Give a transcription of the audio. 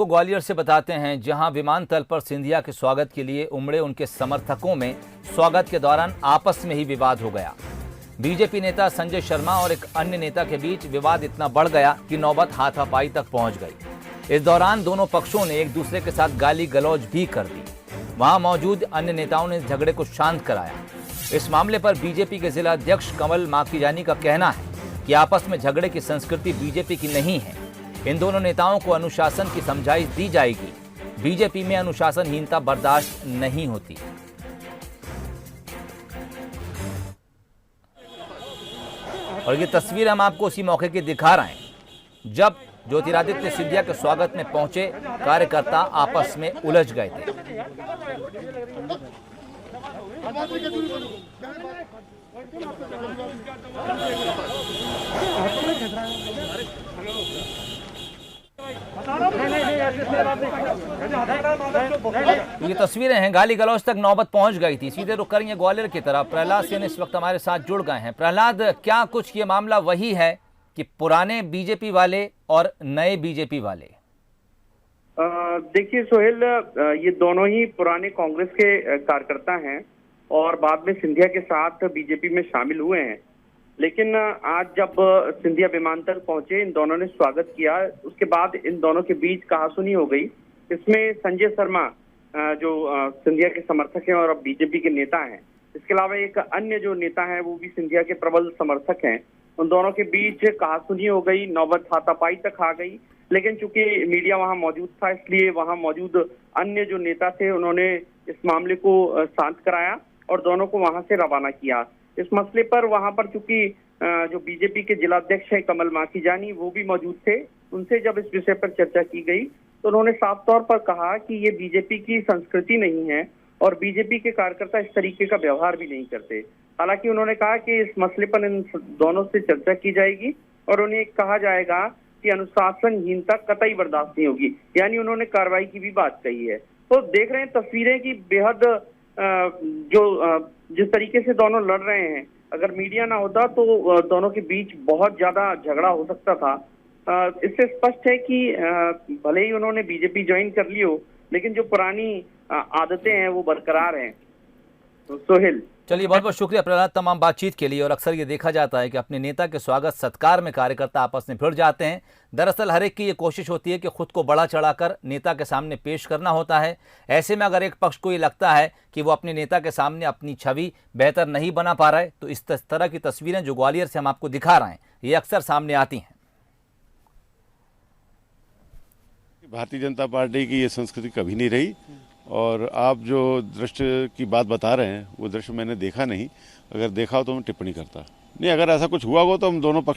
को ग्वालियर से बताते हैं, जहां विमानतल पर सिंधिया के स्वागत के लिए उमड़े उनके समर्थकों में स्वागत के दौरान आपस में ही विवाद हो गया। बीजेपी नेता संजय शर्मा और एक अन्य नेता के बीच विवाद इतना बढ़ गया कि नौबत हाथापाई तक पहुंच गई। इस दौरान दोनों पक्षों ने एक दूसरे के साथ गाली गलौज भी कर दी। वहां मौजूद अन्य नेताओं ने झगड़े को शांत कराया। इस मामले पर बीजेपी के जिला अध्यक्ष कमल माखीजानी का कहना है कि आपस में झगड़े की संस्कृति बीजेपी की नहीं है। इन दोनों नेताओं को अनुशासन की समझाइश दी जाएगी। बीजेपी में अनुशासनहीनता बर्दाश्त नहीं होती। और ये तस्वीर हम आपको उसी मौके की दिखा रहे हैं जब ज्योतिरादित्य सिंधिया के स्वागत में पहुंचे कार्यकर्ता आपस में उलझ गए थे। ये तस्वीरें हैं, गाली गलौज तक नौबत पहुंच गई थी। सीधे रुक करेंगे ग्वालियर की तरफ। प्रहलाद सिंह इस वक्त हमारे साथ जुड़ गए हैं। प्रहलाद, क्या कुछ ये मामला वही है कि पुराने बीजेपी वाले और नए बीजेपी वाले? देखिए सोहेल, ये दोनों ही पुराने कांग्रेस के कार्यकर्ता हैं और बाद में सिंधिया के साथ बीजेपी में शामिल हुए हैं। लेकिन आज जब सिंधिया विमानतल पहुंचे, इन दोनों ने स्वागत किया। उसके बाद इन दोनों के बीच कहासुनी हो गई। इसमें संजय शर्मा जो सिंधिया के समर्थक हैं और अब बीजेपी के नेता हैं, इसके अलावा एक अन्य जो नेता है वो भी सिंधिया के प्रबल समर्थक हैं। उन दोनों के बीच कहासुनी हो गई, नौबत हाथापाई तक आ गई। लेकिन चूंकि मीडिया वहां मौजूद था, इसलिए वहां मौजूद अन्य जो नेता थे उन्होंने इस मामले को शांत कराया और दोनों को वहां से रवाना किया। इस मसले पर वहां पर चूंकि जो बीजेपी के जिला अध्यक्ष है कमल माखीजानी, वो भी मौजूद थे। उनसे जब इस विषय पर चर्चा की गई तो उन्होंने साफ तौर पर कहा कि ये बीजेपी की संस्कृति नहीं है और बीजेपी के कार्यकर्ता इस तरीके का व्यवहार भी नहीं करते। हालांकि उन्होंने कहा कि इस मसले पर इन दोनों से चर्चा की जाएगी और उन्हें कहा जाएगा कि अनुशासनहीनता कतई बर्दाश्त नहीं होगी। यानी उन्होंने कार्रवाई की भी बात कही है। तो देख रहे हैं तस्वीरें की बेहद जिस तरीके से दोनों लड़ रहे हैं, अगर मीडिया ना होता तो दोनों के बीच बहुत ज्यादा झगड़ा हो सकता था। इससे स्पष्ट है कि भले ही उन्होंने बीजेपी ज्वाइन कर ली हो, लेकिन जो पुरानी आदतें हैं वो बरकरार हैं। तो सोहेल, चलिए, बहुत बहुत शुक्रिया प्रहलाद तमाम बातचीत के लिए। और अक्सर ये देखा जाता है कि अपने नेता के स्वागत सत्कार में कार्यकर्ता आपस में भिड़ जाते हैं। दरअसल हर एक की ये कोशिश होती है कि खुद को बड़ा चढ़ाकर नेता के सामने पेश करना होता है। ऐसे में अगर एक पक्ष को ये लगता है कि वो अपने नेता के सामने अपनी छवि बेहतर नहीं बना पा रहा है, तो इस तरह की तस्वीरें जो ग्वालियर से हम आपको दिखा रहे हैं, ये अक्सर सामने आती हैं। भारतीय जनता पार्टी की ये संस्कृति कभी नहीं रही और आप जो दृश्य की बात बता रहे हैं वो दृश्य मैंने देखा नहीं। अगर देखा हो तो मैं टिप्पणी करता नहीं। अगर ऐसा कुछ हुआ हो तो हम दोनों पक्ष